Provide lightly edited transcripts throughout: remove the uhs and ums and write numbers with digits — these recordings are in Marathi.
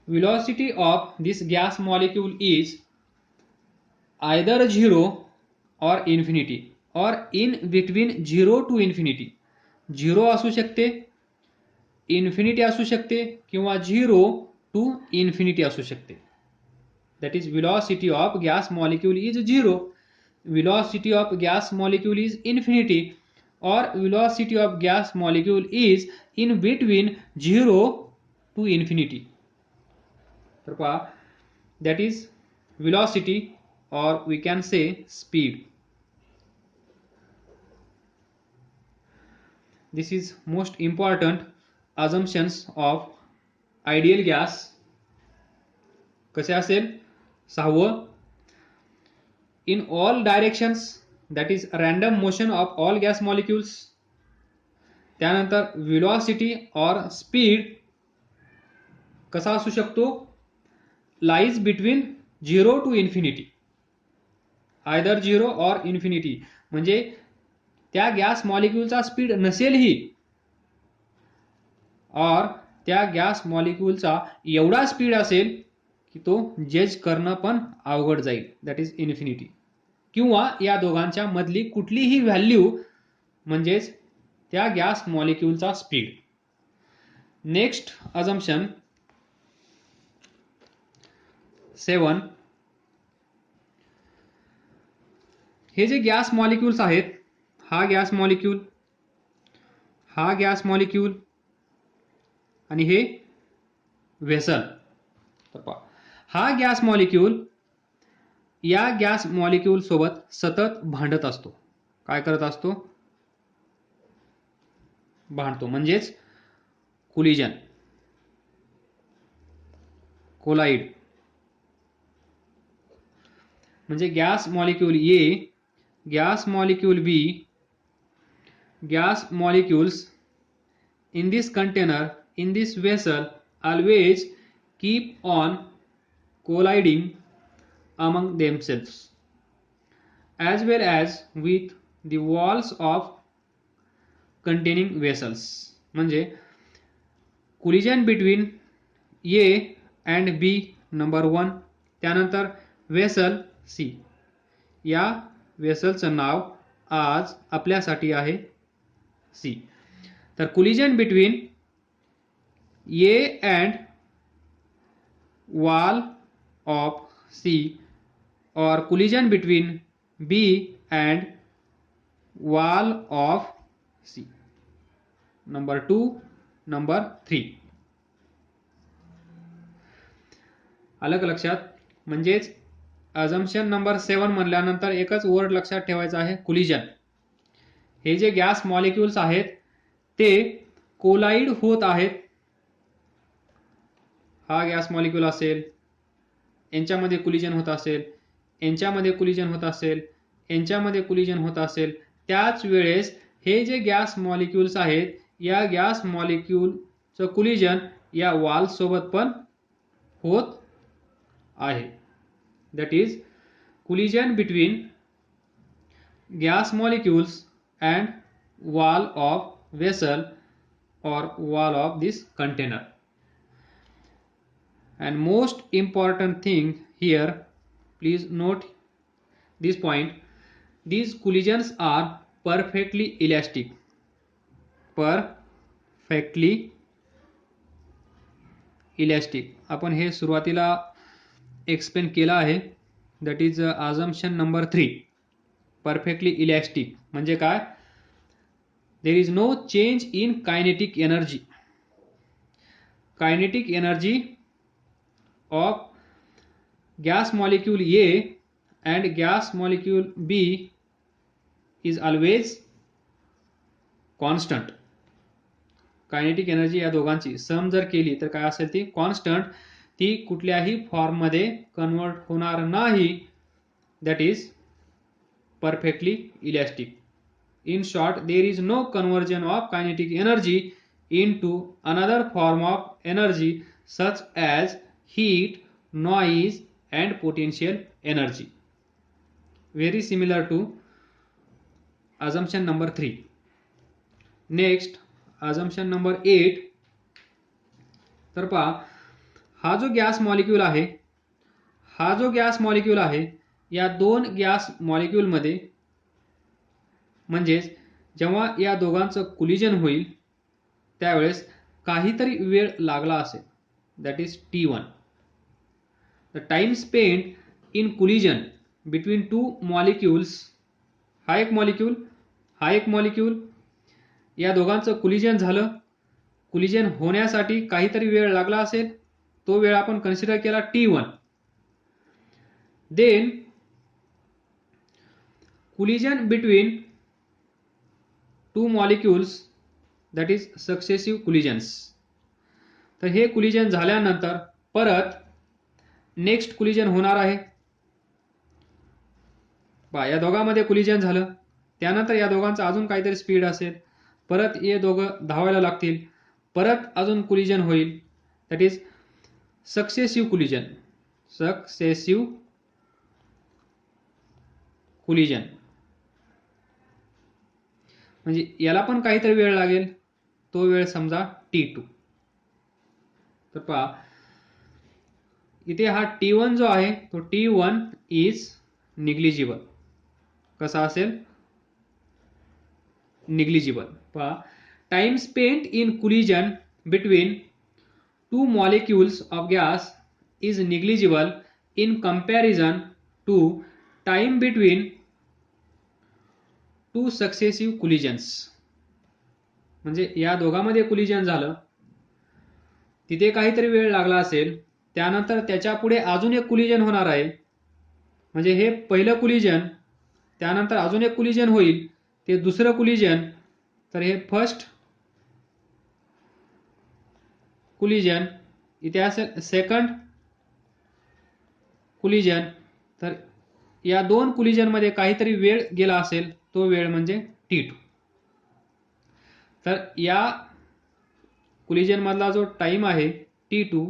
velocity of this gas molecule is either 0 or infinity or in between 0 to infinity. 0 असू शकते, इन्फिनिटी असू शकते किंवा 0 to infinity असू शकते. That is, velocity of gas molecule is 0, velocity of gas molecule is infinity, or velocity of gas molecule is in between 0 to infinity. तर पहा, that is velocity, or we can say speed. This is most important assumptions of ideal gas. कसे असेल? 6व, in all directions, that is random motion of all gas molecules. त्यानंतर velocity or speed कसा असू शकतो? lies between 0 to infinity, either 0 or infinity. म्हणजे त्या गॅस मॉलिक्यूलचा स्पीड नसेलही, और त्या गॅस मॉलिक्यूलचा एवढा स्पीड असेल की तो जज करणं पण अवघड जाईल, दॅट इज इन्फिनिटी. किंवा या दोघांच्या मधली कुठलीही व्हॅल्यू म्हणजेच त्या गॅस मॉलिक्यूलचा स्पीड. नेक्स्ट अजम्पशन 7, हे जे गॅस मॉलिक्यूल्स आहेत, हा गॅस मॉलिक्यूल, हा गॅस मॉलिक्यूल आणि हे व्हेसल. हा गॅस मॉलिक्यूल या गॅस मॉलिक्यूल सोबत सतत भांडत असतो. काय करत असतो? भांडतो, म्हणजेच कोलिजन, कोलाइड. म्हणजे gas molecule A, gas molecule B, gas molecules in this container, in this vessel, always keep on colliding among themselves, as well as with the walls of containing vessels. म्हणजे collision between A and B number 1, त्यानंतर vessel C. या वेसलचं नाव आज आपल्यासाठी आहे C. तर collision between A and wall of C, or collision between B and wall of C. Number 2, number 3. आलं का लक्षात? म्हणजेच अजम्पशन नंबर 7 म्हणल्यानंतर एकच वर्ड लक्षात ठेवायचा आहे, collision. हे जे गॅस मॉलिक्यूल्स आहेत ते कोलाइड होत आहेत. हा गॅस मॉलिक्यूल असेल, यांच्यामध्ये कोलिजन होत असेल, यांच्यामध्ये कोलिजन होत असेल, यांच्यामध्ये कोलिजन होत असेल, त्याच वेळेस हे जे गॅस मॉलिक्यूल्स आहेत, या गॅस मॉलिक्यूलचं कोलिजन या वॉल सोबत पण होत आहे. That is collision between gas molecules and wall of vessel or wall of this container. And most important thing here, please note this point, these collisions are perfectly elastic. Perfectly elastic. आपण हे सुरुवातीला एक्सप्लेन केलं आहे. That is assumption number 3, perfectly elastic. म्हणजे काय? There is no change in kinetic energy. Kinetic energy of gas molecule A and gas molecule B is always constant. Kinetic energy या दोघांची सम जर केली तर काय असेल? ती कॉन्स्टंट, ती कुठल्याही फॉर्म मध्ये कन्वर्ट होणार नाही. That is perfectly elastic. In short, there is no conversion of kinetic energy into another form of energy such as heat, noise and potential energy. Very similar to assumption number 3. Next, assumption number 8. तर पहा, हा जो गॅस मॉलिक्यूल आहे, हा जो गॅस मॉलिक्यूल आहे, या दोन गॅस मॉलिक्यूलमध्ये म्हणजेच जेव्हा या दोघांचं कोलिजन होईल त्यावेळेस काहीतरी वेळ लागला असेल, that is T1. The time spent in collision between two molecules, हा एक मॉलिक्यूल, हा एक मॉलिक्यूल, या दोघांचं कोलिजन झालं, कोलिजन होण्यासाठी काहीतरी वेळ लागला असेल, तो वेळ आपण कन्सिडर केला T1. Then collision between two molecules, that is successive collisions. तर हे कोलिजन झाल्यानंतर परत नेक्स्ट कोलिजन होणार आहे. या दोघांमध्ये कोलिजन झालं, त्यानंतर या दोघांचा अजून काहीतरी स्पीड असेल, परत हे दोघं धावायला लागतील, परत अजून कोलिजन होईल, that is successive collision. Successive collision म्हणजे याला पण काहीतरी वेळ लागेल, तो वेळ समजा T2. तर पहा इथे हा T1 जो आहे तो T1 इज निग्लिजिबल. कसा असेल? निग्लिजिबल. पहा time spent in collision between two molecules of gas is negligible in comparison to time between two successive collisions. म्हणजे या दोघांमध्ये कोलिजन झालं, तिथे काहीतरी वेळ लागला असेल, त्यानंतर त्याच्या पुढे अजून एक कोलिजन होणार आहे, म्हणजे हे पहिलं कोलिजन, त्यानंतर अजून एक कोलिजन होईल, ते दुसरं कोलिजन, तर हे फर्स्ट कोलिजन, इथे असेल सेकंड कोलिजन. तर या दोन कोलिजनमध्ये काहीतरी वेळ गेला असेल, तो वेळ म्हणजे T2. तर या कोलिजन मधला जो टाइम आहे T2,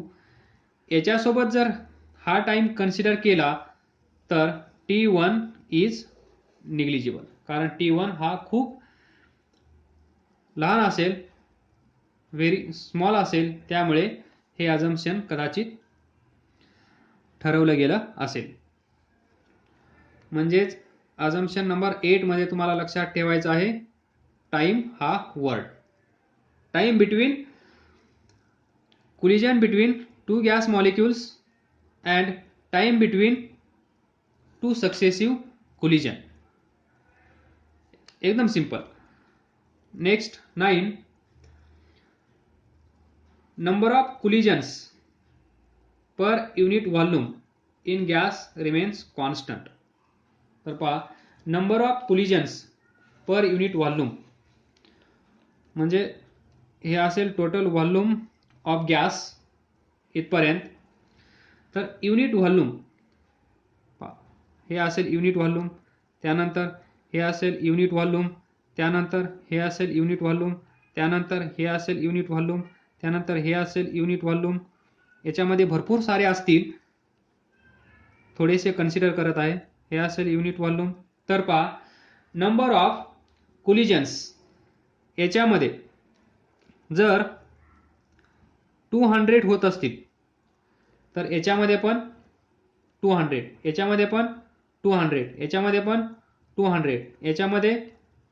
याच्यासोबत जर हा टाइम कन्सिडर केला तर T1 इज निग्लिजिबल, कारण T1 हा खूप लहान असेल, व्हेरी स्मॉल असेल, त्यामुळे हे अझम्पशन कदाचित ठरवलं गेलं असेल. म्हणजेच अझम्पशन नंबर 8 मध्ये तुम्हाला लक्षात ठेवायचं आहे, टाइम हा word. Time between collision between two gas molecules and time between two successive collision. एकदम simple. Next 9, number of collisions per unit volume in gas remains constant. तर पहा number of collisions per unit volume म्हणजे हे असेल टोटल व्हॉल्यूम ऑफ गॅस इथपर्यंत. तर युनिट व्हॉल्यूम हे असेल युनिट व्हॉल्यूम, त्यानंतर हे असेल युनिट व्हॉल्यूम, त्यानंतर हे असेल युनिट व्हॉल्यूम, त्यानंतर हे असेल युनिट व्हॉल्यूम, त्यानंतर हे असेल युनिट व्हॉल्यूम. याच्यामध्ये भरपूर सारे असतील, थोडेसे कन्सिडर करत आहे. हे असेल युनिट व्हॉल्यूम. तर पहा नंबर ऑफ कोलिजन्स याच्यामध्ये जर 200 होत असतील तर याच्यामध्ये पण 200, याच्यामध्ये पण 200, याच्यामध्ये पण 200, याच्यामध्ये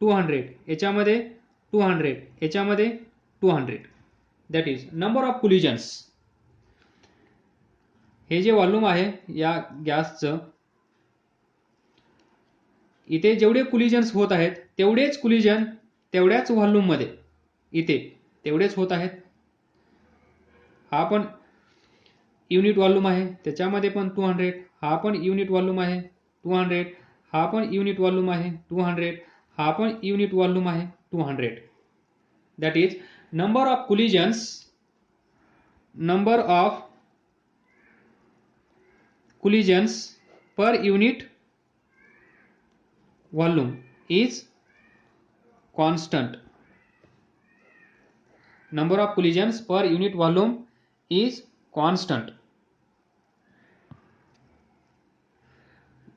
200, याच्यामध्ये 200, याच्यामध्ये 200. That is number of collisions. हे जे व्हॉल्यूम आहे या गॅसचं, इथे जेवढे कोलिजन्स होत आहेत तेवढेच कोलिजन तेवढ्याच व्हॉल्यूममध्ये इथे तेवढेच होत आहेत. हा पण युनिट व्हॉल्यूम आहे, त्याच्यामध्ये पण 200, हा पण युनिट व्हॉल्यूम आहे 200, हा पण युनिट व्हॉल्यूम आहे 200, हा पण युनिट व्हॉल्यूम आहे 200. That is number of collisions, number of collisions per unit volume is constant. Number of collisions per unit volume is constant.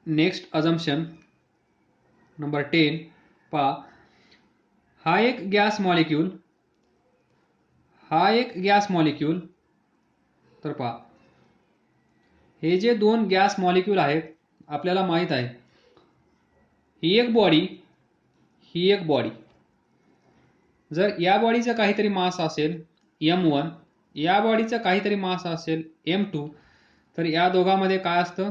Next assumption number 10, पहा हा एक गॅस मॉलिक्यूल, हा एक गॅस मॉलिक्यूल. तर पहा हे जे दोन गॅस मॉलिक्यूल आहेत आपल्याला माहित आहे, ही एक बॉडी, ही एक बॉडी. जर या बॉडीचं काहीतरी मास असेल m1, या बॉडीचं काहीतरी मास असेल m2, तर या दोघांमध्ये काय असतं?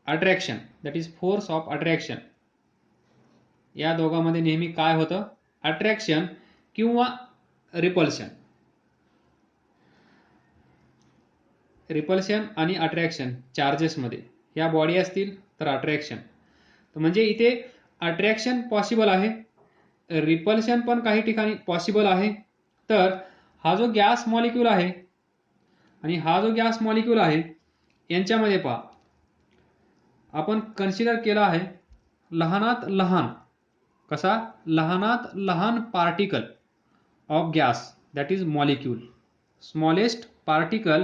Attraction, that is force of attraction. या दोघांमध्ये नेहमी काय होतं? अट्रॅक्शन किंवा रिपल्शन. रिपल्शन आणि अट्रॅक्शन चार्जेसमध्ये, या बॉडी असतील तर अट्रॅक्शन. तर म्हणजे इथे अट्रॅक्शन पॉसिबल आहे, रिपल्शन पण काही ठिकाणी पॉसिबल आहे. तर हा जो गॅस मॉलिक्यूल आहे आणि हा जो गॅस मॉलिक्यूल आहे यांच्यामध्ये पहा, आपण कन्सिडर केला आहे लहानात लहान, कसा? लहानात लहान particle of gas, that is molecule. Smallest particle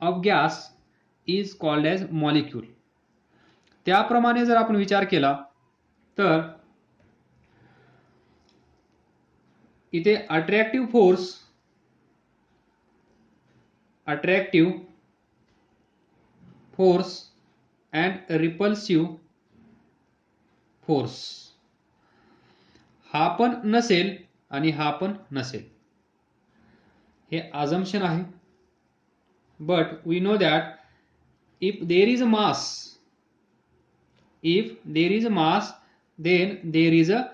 of gas is called as molecule. त्याप्रमाणे जर आपण विचार केला तर इथे attractive force and repulsive force, हा पण नसेल आणि हा पण नसेल. हे अझम्पशन आहे. But we know that if there is a mass, then there is a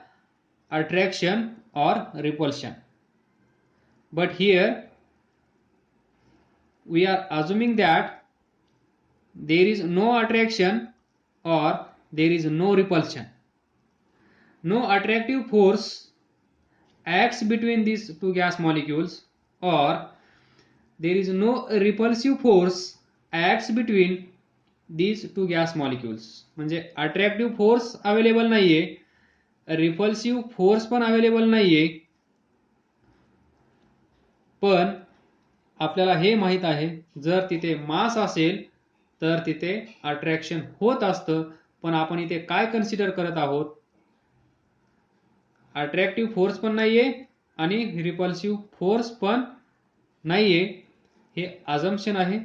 attraction or repulsion. But here we are assuming that there is no attraction or there is no repulsion. No attractive force acts between these two gas molecules, or there is no repulsive force acts between these two gas molecules. म्हणजे अट्रॅक्टिव्ह फोर्स अवेलेबल नाहीये, रिपल्सिव्ह फोर्स पण अवेलेबल नाहीये. पण आपल्याला हे माहित आहे जर तिथे मास असेल तर तिथे अट्रॅक्शन होत असतं. पण आपण इथे काय कन्सिडर करत आहोत? अट्रॅक्टिव्ह फोर्स पण नाहीये आणि रिपल्सिव्ह फोर्स पण नाहीये. हे अझम्पशन आहे.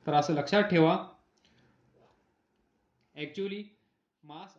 तर असं लक्षात ठेवा, ऍक्च्युअली मास